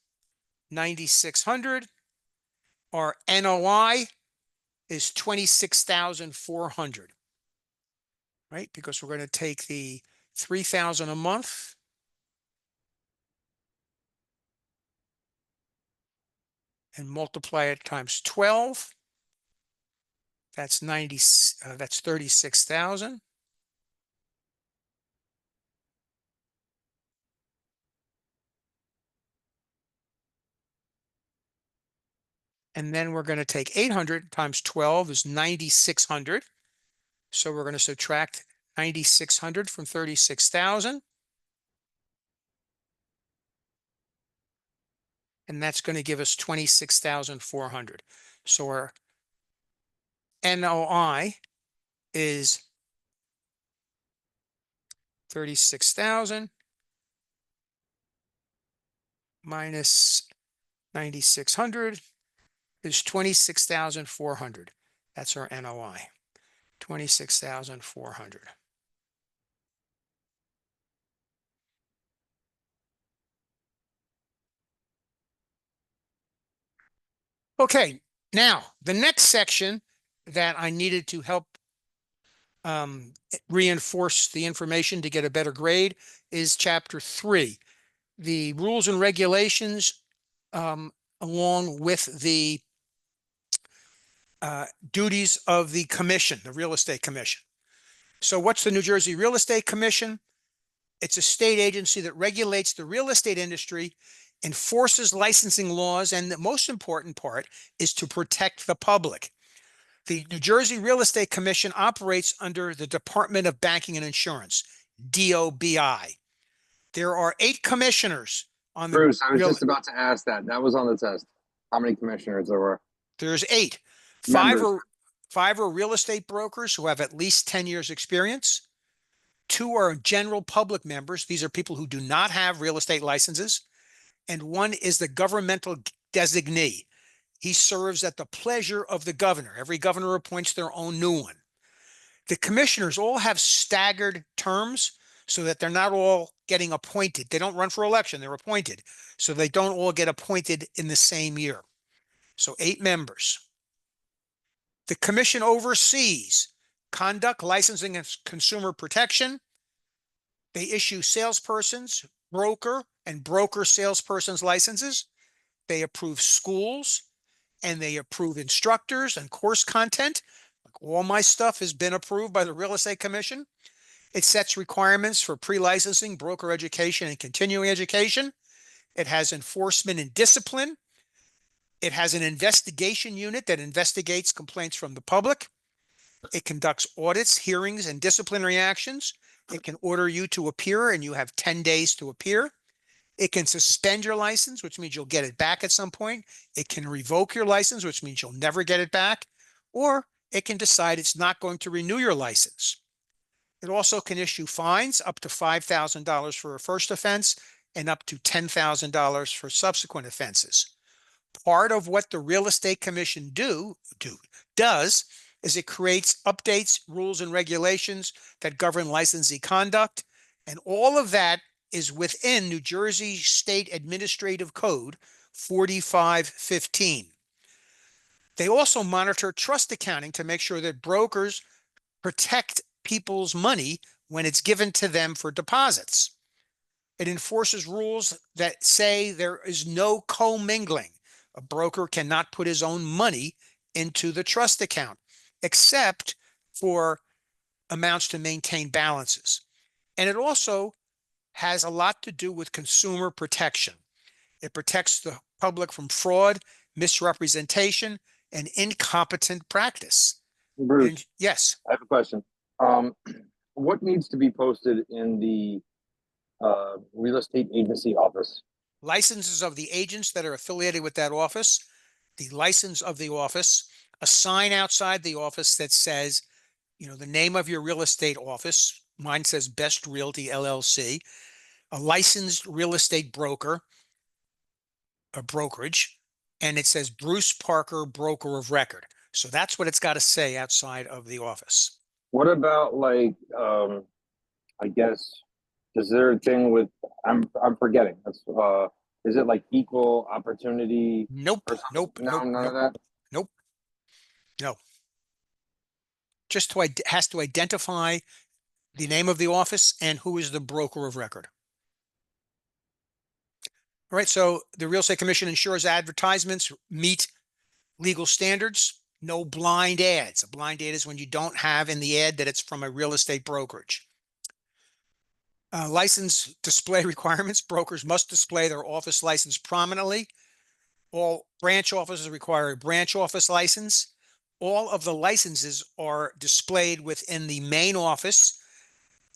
9,600. Our NOI is 26,400, right? Because we're going to take the 3,000 a month and multiply it times 12. That's 36,000. And then we're going to take 800 times 12 is 9,600. So we're going to subtract 9,600 from 36,000. And that's going to give us 26,400. So our NOI is 36,000 minus 9,600 is 26,400. That's our NOI, 26,400. Okay, now the next section that I needed to help reinforce the information to get a better grade is chapter 3, the rules and regulations, along with the duties of the commission, the real estate commission. So what's the New Jersey Real Estate Commission? It's a state agency that regulates the real estate industry, enforces licensing laws, and the most important part is to protect the public. The New Jersey Real Estate Commission operates under the Department of Banking and Insurance, DOBI. There are 8 commissioners on the Bruce, I was just about to ask that. That was on the test. How many commissioners there were? There's 8. Members. 5 are real estate brokers who have at least 10 years experience. 2 are general public members. These are people who do not have real estate licenses. And 1 is the governmental designee. He serves at the pleasure of the governor. Every governor appoints their own new one. The commissioners all have staggered terms. so that they're not all getting appointed. They don't run for election, they're appointed. So they don't all get appointed in the same year. So 8 members. The commission oversees conduct, licensing, and consumer protection. They issue salespersons, broker, and broker salespersons licenses. They approve schools and they approve instructors and course content. Like all my stuff has been approved by the Real Estate Commission. It sets requirements for pre-licensing, broker education, and continuing education. It has enforcement and discipline. It has an investigation unit that investigates complaints from the public. It conducts audits, hearings, and disciplinary actions. It can order you to appear, and you have 10 days to appear. It can suspend your license, which means you'll get it back at some point. It can revoke your license, which means you'll never get it back. Or it can decide it's not going to renew your license. It also can issue fines up to $5,000 for a first offense and up to $10,000 for subsequent offenses. Part of what the Real Estate Commission does is it creates updates, rules, and regulations that govern licensee conduct. And all of that is within New Jersey State Administrative Code 4515. They also monitor trust accounting to make sure that brokers protect people's money when it's given to them for deposits. It enforces rules that say there is no commingling. A broker cannot put his own money into the trust account, except for amounts to maintain balances. And it also has a lot to do with consumer protection. It protects the public from fraud, misrepresentation, and incompetent practice. Bruce, And yes, I have a question. Um, what needs to be posted in the real estate agency office? licenses of the agents that are affiliated with that office, the license of the office, a sign outside the office that says, the name of your real estate office. Mine says Best Realty LLC, a licensed real estate broker, a brokerage, and it says Bruce Parker, broker of record. So that's what it's got to say outside of the office. What about like I guess is there a thing with I'm forgetting. That's is it like equal opportunity Nope, or something? nope, No, nope, none of nope, that. nope, no. Just has to identify the name of the office and who is the broker of record. All right, so the Real Estate Commission ensures advertisements meet legal standards. No blind ads. A blind ad is when you don't have in the ad that it's from a real estate brokerage. License display requirements. Brokers must display their office license prominently. All branch offices require a branch office license. All of the licenses are displayed within the main office.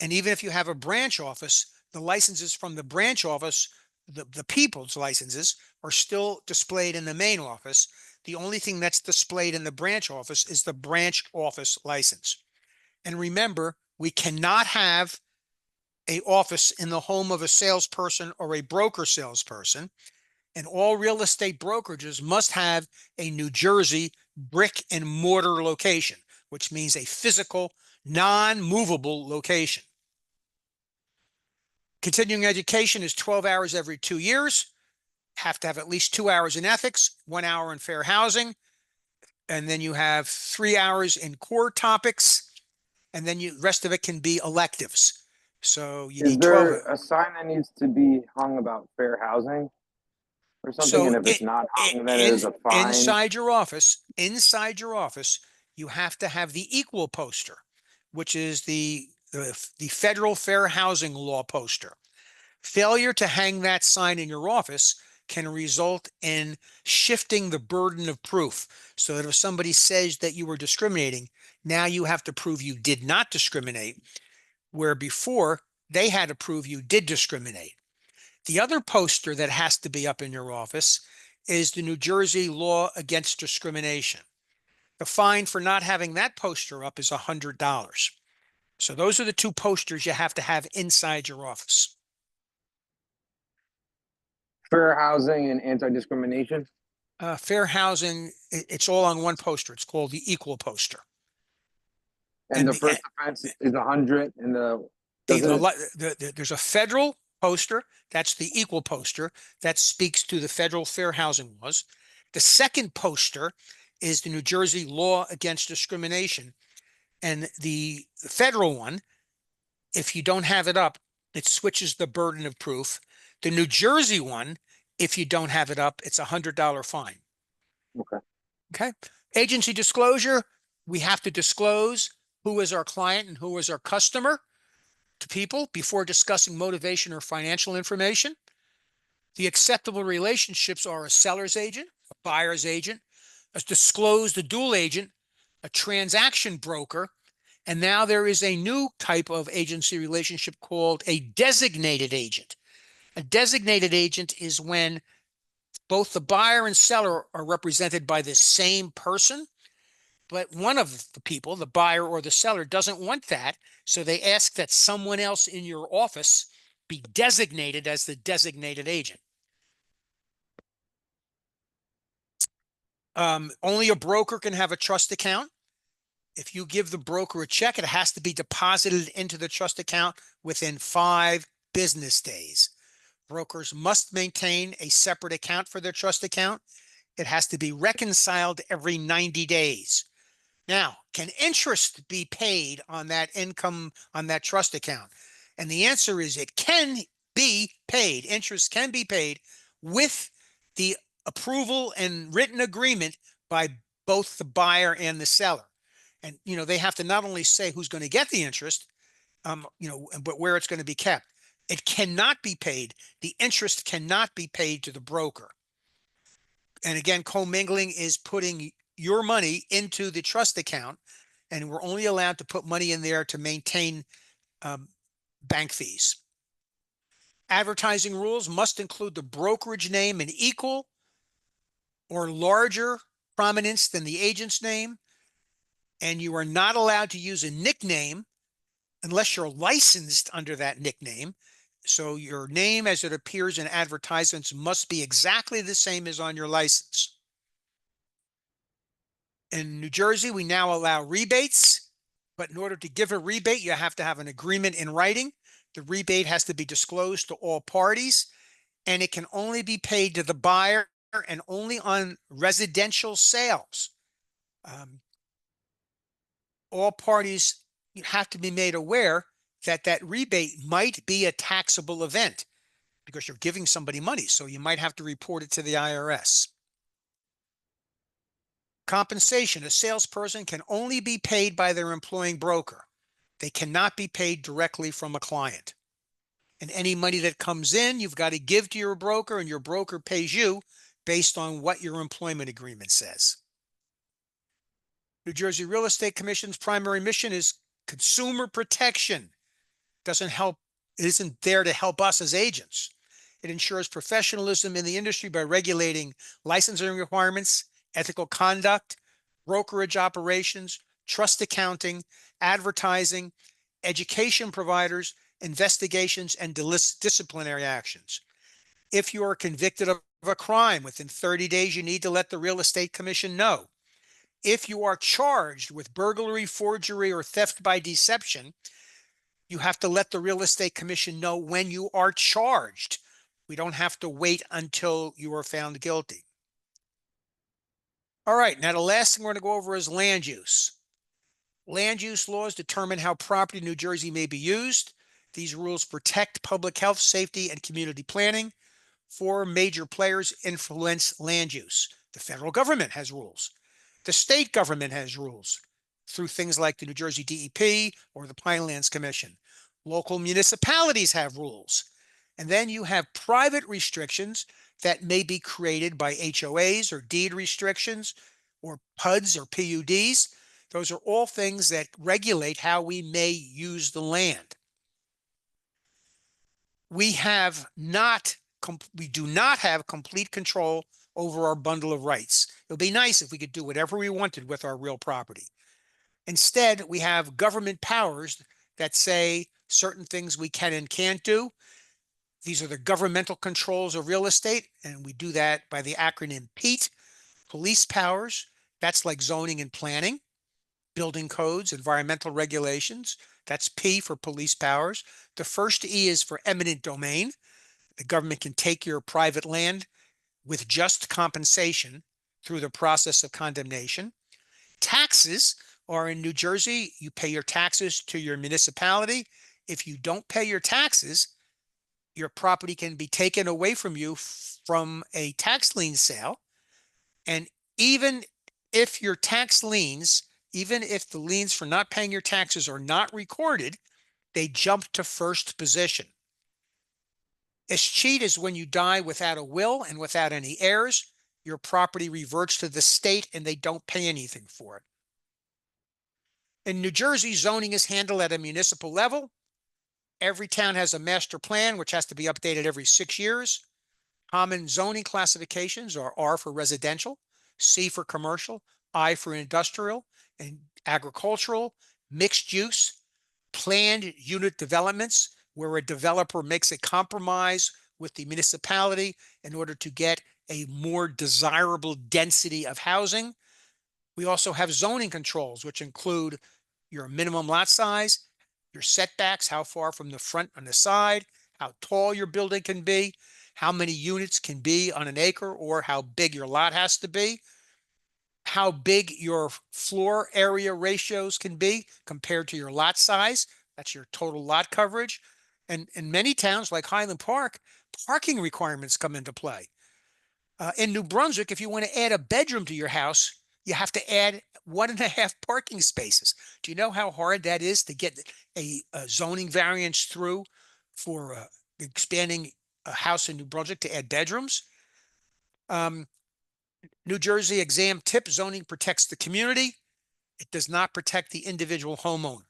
And even if you have a branch office, the licenses from the branch office, the people's licenses, are still displayed in the main office. The only thing that's displayed in the branch office is the branch office license. And remember, we cannot have an office in the home of a salesperson or a broker salesperson. And all real estate brokerages must have a New Jersey brick and mortar location, which means a physical, non-movable location. Continuing education is 12 hours every 2 years. Have to have at least 2 hours in ethics, 1 hour in fair housing, and then you have 3 hours in core topics, and then the rest of it can be electives. So you Is need 12. there a sign that needs to be hung about fair housing or something? So And if it's not hung, then it is a fine. inside your office, you have to have the equal poster, which is the federal fair housing law poster. Failure to hang that sign in your office can result in shifting the burden of proof. So that if somebody says that you were discriminating, now you have to prove you did not discriminate, where before they had to prove you did discriminate. The other poster that has to be up in your office is the New Jersey law against discrimination. The fine for not having that poster up is $100. So those are the two posters you have to have inside your office. Fair housing and anti-discrimination. Fair housing, it's all on one poster. It's called the equal poster. And And the the first offense is 100, and the Doesn't There's a federal poster, that's the equal poster, that speaks to the federal fair housing laws. The second poster is the New Jersey law against discrimination. And the federal one, if you don't have it up, it switches the burden of proof. The New Jersey one, if you don't have it up, it's $100 fine. okay. Okay. Agency disclosure, we have to disclose who is our client and who is our customer to people before discussing motivation or financial information. The acceptable relationships are a seller's agent, a buyer's agent, a disclosed a dual agent, a transaction broker, and now there is a new type of agency relationship called a designated agent. A designated agent is when both the buyer and seller are represented by the same person, but one of the people, the buyer or the seller, doesn't want that. So they ask that someone else in your office be designated as the designated agent. Only a broker can have a trust account. If you give the broker a check, it has to be deposited into the trust account within 5 business days. Brokers must maintain a separate account for their trust account. It has to be reconciled every 90 days. Now, can interest be paid on that income on that trust account? And the answer is it can be paid. Interest can be paid with the approval and written agreement by both the buyer and the seller. And, they have to not only say who's going to get the interest, but where it's going to be kept. It cannot be paid. The interest cannot be paid to the broker. And again, commingling is putting your money into the trust account, and we're only allowed to put money in there to maintain bank fees. Advertising rules must include the brokerage name in equal or larger prominence than the agent's name, and you are not allowed to use a nickname unless you're licensed under that nickname. So your name as it appears in advertisements must be exactly the same as on your license. In New Jersey, we now allow rebates, but in order to give a rebate, you have to have an agreement in writing. The rebate has to be disclosed to all parties, and it can only be paid to the buyer and only on residential sales. All parties have to be made aware that that rebate might be a taxable event because you're giving somebody money. So you might have to report it to the IRS. Compensation. A salesperson can only be paid by their employing broker. They cannot be paid directly from a client. And any money that comes in, you've got to give to your broker, and your broker pays you based on what your employment agreement says. New Jersey Real Estate Commission's primary mission is consumer protection. It isn't there to help us as agents. It ensures professionalism in the industry by regulating licensing requirements, ethical conduct, brokerage operations, trust accounting, advertising, education providers, investigations, and disciplinary actions. If you are convicted of a crime within 30 days, you need to let the Real Estate Commission know. If you are charged with burglary, forgery, or theft by deception, you have to let the Real Estate Commission know when you are charged. We don't have to wait until you are found guilty. All right, now the last thing we're going to go over is land use. Land use laws determine how property in New Jersey may be used. These rules protect public health, safety, and community planning. 4 major players influence land use. The federal government has rules. The state government has rules through things like the New Jersey DEP or the Pinelands Commission. Local municipalities have rules. And then you have private restrictions that may be created by HOAs or deed restrictions or PUDs or PUDs. Those are all things that regulate how we may use the land. We do not have complete control over our bundle of rights. It would be nice if we could do whatever we wanted with our real property. Instead, we have government powers that say certain things we can and can't do. These are the governmental controls of real estate, and we do that by the acronym PEAT. Police powers, that's like zoning and planning, building codes, environmental regulations, That's P for police powers. The first E is for eminent domain. The government can take your private land with just compensation through the process of condemnation. Taxes are in New Jersey. You pay your taxes to your municipality. If you don't pay your taxes, your property can be taken away from you from a tax lien sale. And even if your tax liens, even if the liens for not paying your taxes are not recorded, they jump to first position. Escheat is when you die without a will and without any heirs. Your property reverts to the state and they don't pay anything for it. In New Jersey, zoning is handled at a municipal level. Every town has a master plan, which has to be updated every 6 years. Common zoning classifications are R for residential, C for commercial, I for industrial and agricultural, mixed use, planned unit developments, where a developer makes a compromise with the municipality in order to get a more desirable density of housing. We also have zoning controls, which include your minimum lot size, your setbacks, how far from the front and the side, how tall your building can be, how many units can be on an acre, or how big your lot has to be, how big your floor area ratios can be compared to your lot size. That's your total lot coverage. And in many towns like Highland Park, parking requirements come into play. In New Brunswick, if you want to add a bedroom to your house, you have to add 1.5 parking spaces. Do you know how hard that is to get a zoning variance through for expanding a house in New Brunswick to add bedrooms? New Jersey exam tip: zoning protects the community. It does not protect the individual homeowner.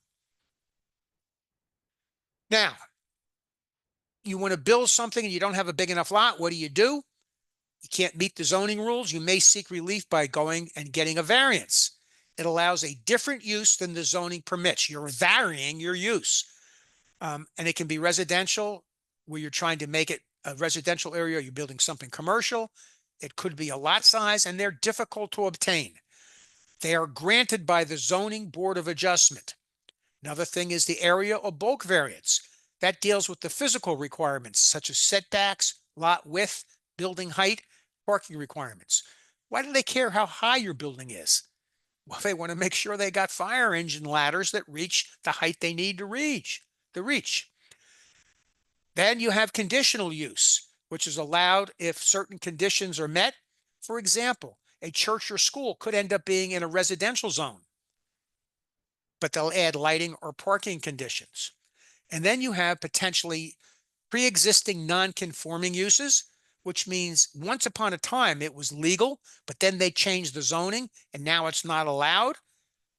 Now, you want to build something and you don't have a big enough lot. What do? You can't meet the zoning rules. You may seek relief by going and getting a variance. It allows a different use than the zoning permits. You're varying your use. And it can be residential, where you're trying to make it a residential area. You're building something commercial. It could be a lot size, and they're difficult to obtain. They are granted by the Zoning Board of Adjustment. Another thing is the area or bulk variance. That deals with the physical requirements, such as setbacks, lot width, building height, parking requirements. Why do they care how high your building is? Well, they want to make sure they got fire engine ladders that reach the height they need to reach. Then you have conditional use, which is allowed if certain conditions are met. For example, a church or school could end up being in a residential zone, but they'll add lighting or parking conditions. And then you have potentially pre-existing non-conforming uses, which means once upon a time it was legal, but then they changed the zoning and now it's not allowed.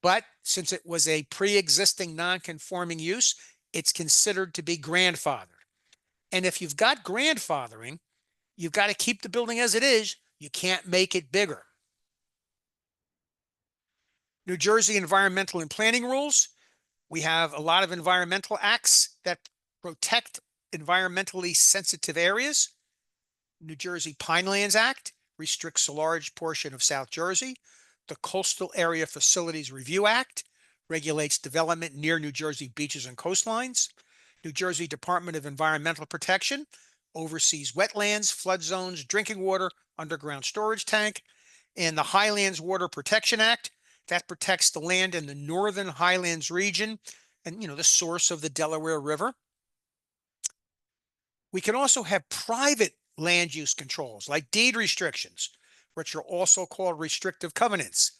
But since it was a pre-existing non-conforming use, it's considered to be grandfathered. And if you've got grandfathering, you've got to keep the building as it is. You can't make it bigger. New Jersey environmental and planning rules. We have a lot of environmental acts that protect environmentally sensitive areas. New Jersey Pinelands Act restricts a large portion of South Jersey. The Coastal Area Facilities Review Act regulates development near New Jersey beaches and coastlines. New Jersey Department of Environmental Protection oversees wetlands, flood zones, drinking water, underground storage tank. And the Highlands Water Protection Act, that protects the land in the northern Highlands region and, the source of the Delaware River. We can also have private land use controls like deed restrictions, which are also called restrictive covenants.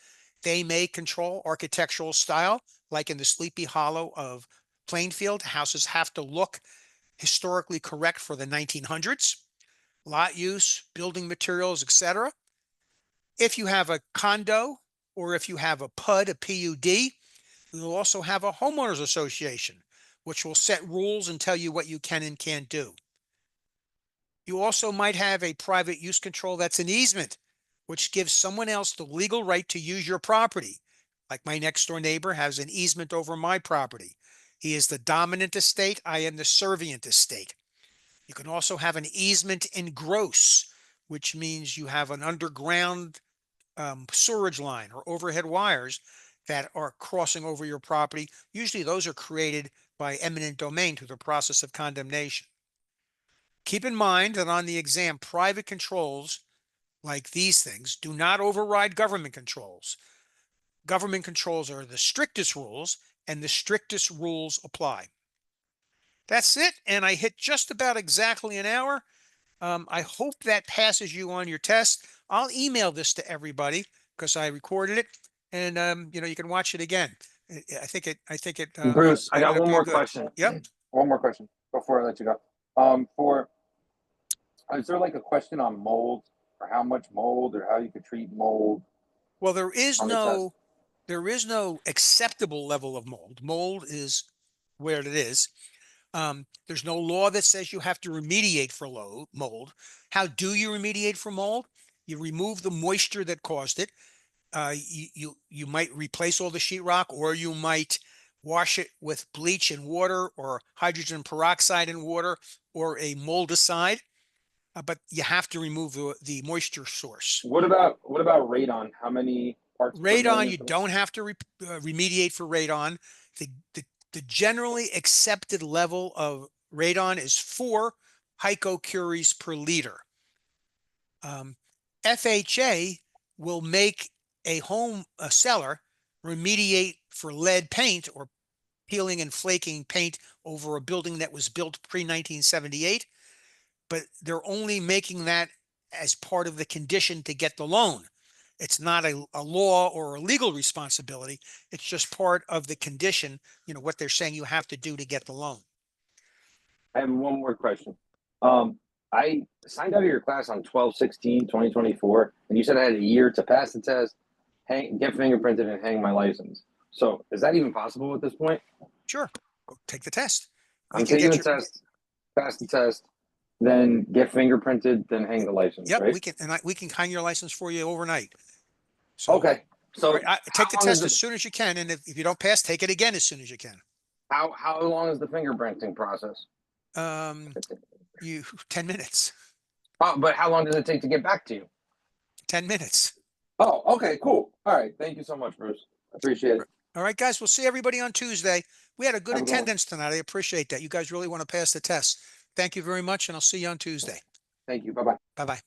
They may control architectural style, like in the Sleepy Hollow of Plainfield. Houses have to look historically correct for the 1900s. Lot use, building materials, etc. If you have a condo or if you have a PUD, a PUD, you'll also have a homeowners association, which will set rules and tell you what you can and can't do. You also might have a private use control that's an easement, which gives someone else the legal right to use your property. Like my next door neighbor has an easement over my property. He is the dominant estate. I am the servient estate. You can also have an easement in gross, which means you have an underground sewerage line or overhead wires that are crossing over your property. Usually those are created by eminent domain through the process of condemnation. Keep in mind that on the exam, private controls like these things do not override government controls. Government controls are the strictest rules, and the strictest rules apply. That's it. And I hit just about exactly an hour. I hope that passes you on your test. I'll email this to everybody because I recorded it, and you can watch it again. I think it Bruce, I ended got up one being more good. question. Yep. One more question before I let you go. For is there like a question on mold or how much mold or how you could treat mold Well, there is on the test? no acceptable level of mold. Mold is where it is. There's no law that says you have to remediate for mold. How do you remediate for mold? You remove the moisture that caused it. You might replace all the sheetrock, or you might wash it with bleach and water, or hydrogen peroxide and water, or a moldicide. But you have to remove the moisture source. What about radon? How many parts per Radon, million? you don't have to remediate for radon. The, the, the generally accepted level of radon is 4 picocuries per liter. FHA will make a seller remediate for lead paint or peeling and flaking paint over a building that was built pre-1978, but they're only making that as part of the condition to get the loan. It's not a law or a legal responsibility. It's just part of the condition, what they're saying you have to do to get the loan. I have one more question. I signed out of your class on 12/16/2024, and you said I had a year to pass the test, get fingerprinted, and hang my license. So is that even possible at this point? Sure. Go take the test. We I'm can taking get the your, test, pass the test, then get fingerprinted, then hang the license, yep, right? we can hang your license for you overnight. So, Okay. all So right, take the how long is test as the soon as you can. And if you don't pass, take it again as soon as you can. how long is the fingerprinting process? Um, 10 minutes, Oh, but how long does it take to get back to you? 10 minutes. Oh, okay, cool. All right. Thank you so much, Bruce. Appreciate it. All right, guys, we'll see everybody on Tuesday. We had a good Have a good one. attendance tonight. I appreciate that. You guys really want to pass the test. Thank you very much, and I'll see you on Tuesday. Thank you. Bye bye. Bye-bye.